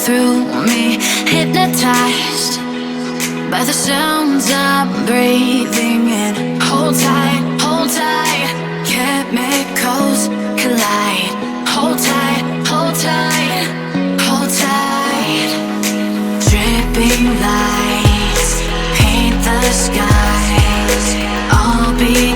through me, hypnotized by the sounds I'm breathing in. Hold tight, hold tight, chemicals collide. Hold tight, hold tight, hold tight. Dripping lights paint the skies, all be